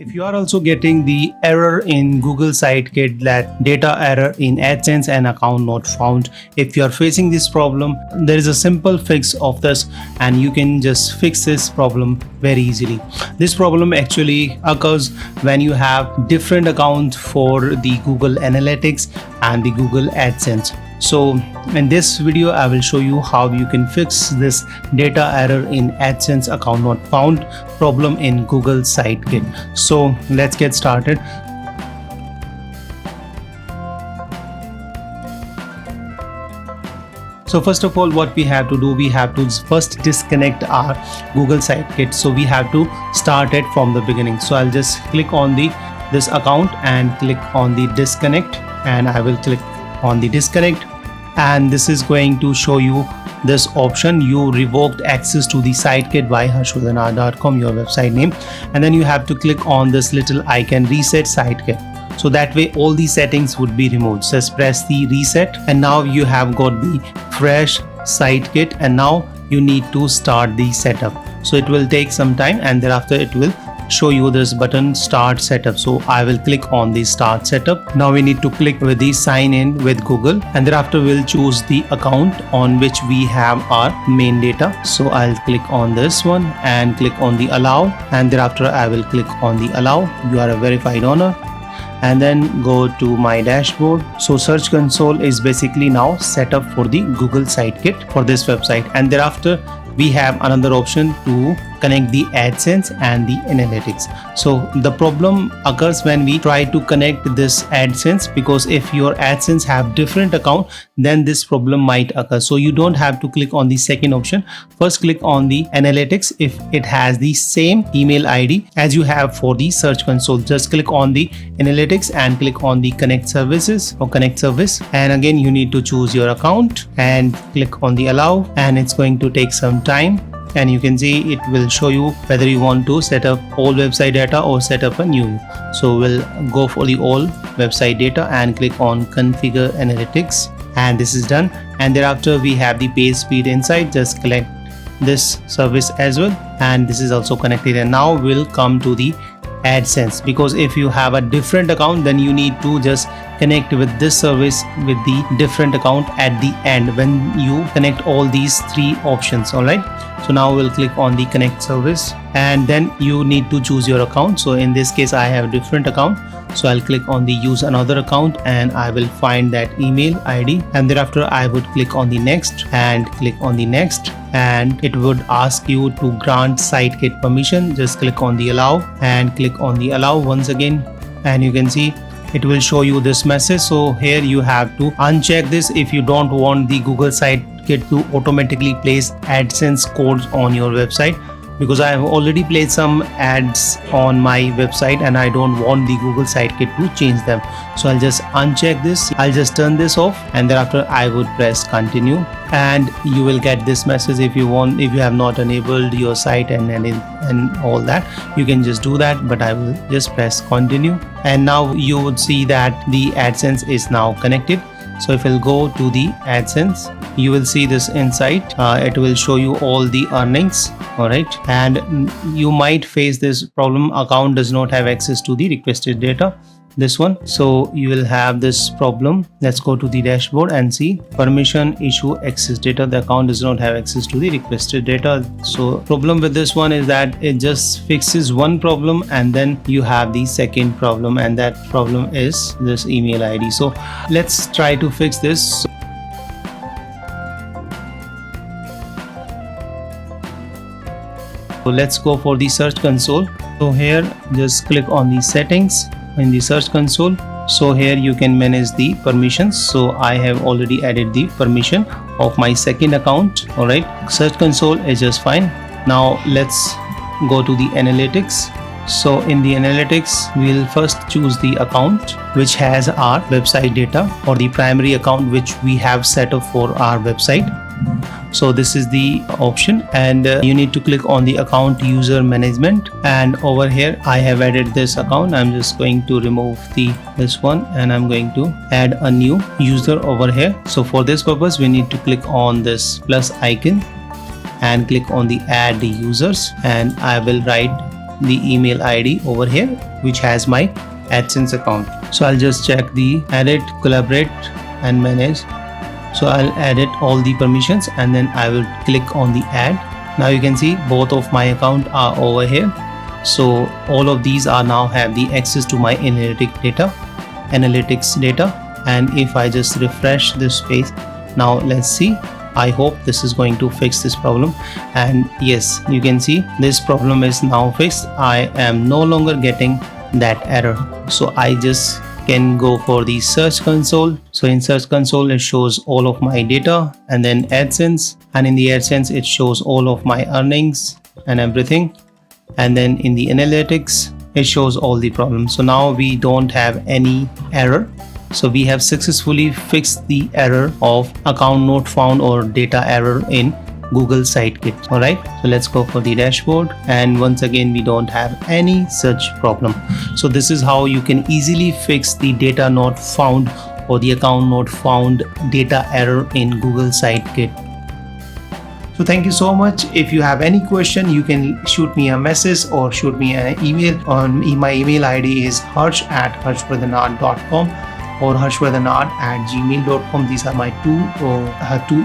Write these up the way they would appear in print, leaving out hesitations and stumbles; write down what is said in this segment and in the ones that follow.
If you are also getting the error in Google Sitekit, that data error in AdSense and account not found, if you are facing this problem, there is a simple fix of this and you can just fix this problem very easily. This problem actually occurs when you have different accounts for the Google Analytics and the Google AdSense. So in this video I will show you how you can fix this data error in AdSense account not found problem in Google Sitekit. So let's get started. So first of all, what we have to do, we have to first disconnect our Google Sitekit. So we have to start it from the beginning. So I'll just click on this account and click on the disconnect, and I will click on the disconnect, and this is going to show you this option: you revoked access to the Sitekit by harshvardhan.com, your website name, and then you have to click on this little icon, reset Sitekit. So that way all the settings would be removed. Just press the reset, and now you have got the fresh Sitekit, and now you need to start the setup. So it will take some time, and thereafter it will show you this button, start setup. So I will click on the start setup. Now we need to click with the sign in with Google, and thereafter we'll choose the account on which we have our main data. So I'll click on this one and click on the allow, and thereafter I will click on the allow. You are a verified owner, and then go to my dashboard. So Search Console is basically now set up for the Google Sitekit for this website, and thereafter we have another option to connect the AdSense and the Analytics. So the problem occurs when we try to connect this AdSense, because if your AdSense have different account, then this problem might occur. So you don't have to click on the second option. First click on the Analytics if it has the same email ID as you have for the Search Console. Just click on the Analytics and click on the Connect Services or Connect Service, and again you need to choose your account and click on the allow, and it's going to take some time. And you can see it will show you whether you want to set up all website data or set up a new. So we'll go for the all website data and click on configure analytics, and this is done. And thereafter we have the page speed inside. Just select this service as well, and this is also connected. And now we'll come to the AdSense, because if you have a different account, then you need to just connect with this service with the different account at the end when you connect all these three options. All right, so now we'll click on the connect service, and then you need to choose your account. So in this case I have a different account, so I'll click on the use another account, and I will find that email ID, and thereafter I would click on the next and click on the next, and it would ask you to grant Sitekit permission. Just click on the allow and click on the allow once again, and you can see it will show you this message. So here you have to uncheck this if you don't want the Google Sitekit to automatically place AdSense codes on your website, because I have already placed some ads on my website and I don't want the Google Sitekit to change them. So I'll just uncheck this. I'll just turn this off, and thereafter I would press continue, and you will get this message. If you want, if you have not enabled your site and all that, you can just do that, but I will just press continue, and now you would see that the AdSense is now connected. So if you'll go to the AdSense, you will see this insight. It will show you all the earnings. All right, and you might face this problem: account does not have access to the requested data. This one, so you will have this problem. Let's go to the dashboard and see permission issue access data. The account does not have access to the requested data. So problem with this one is that it just fixes one problem, and then you have the second problem, and that problem is this email ID. So let's try to fix this. So let's go for the Search Console. So here just click on the settings in the Search Console. So here you can manage the permissions. So I have already added the permission of my second account. All right, Search Console is just fine. Now let's go to the Analytics. So in the Analytics, we'll first choose the account which has our website data, or the primary account which we have set up for our website. So this is the option, and you need to click on the account user management, and over here I have added this account. I'm just going to remove this one, and I'm going to add a new user over here. So for this purpose we need to click on this plus icon and click on the add users, and I will write the email ID over here which has my AdSense account. So I'll just check the edit, collaborate and manage. So I'll edit all the permissions and then I will click on the add. Now you can see both of my account are over here. So all of these are now have the access to my analytics data. And if I just refresh this page, now let's see. I hope this is going to fix this problem. And yes, you can see this problem is now fixed. I am no longer getting that error. So I just can go for the search console. So in search console it shows all of my data, and then AdSense, and in the AdSense it shows all of my earnings and everything, and then in the analytics it shows all the problems. So now we don't have any error. So we have successfully fixed the error of account not found or data error in Google Sitekit. Alright, so let's go for the dashboard, and once again we don't have any such problem. So this is how you can easily fix the data not found or the account not found data error in Google Sitekit. So thank you so much. If you have any question, you can shoot me a message or shoot me an email. My email ID is harsh@harshvardhanart.com or harshvardhanart@gmail.com. These are my two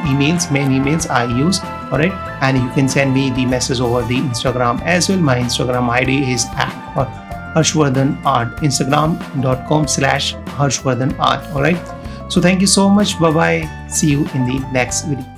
emails, main emails I use. Alright, and you can send me the message over the Instagram as well. My Instagram ID is @harshvardhanart, instagram.com/harshvardhanart. Alright, so thank you so much. Bye bye. See you in the next video.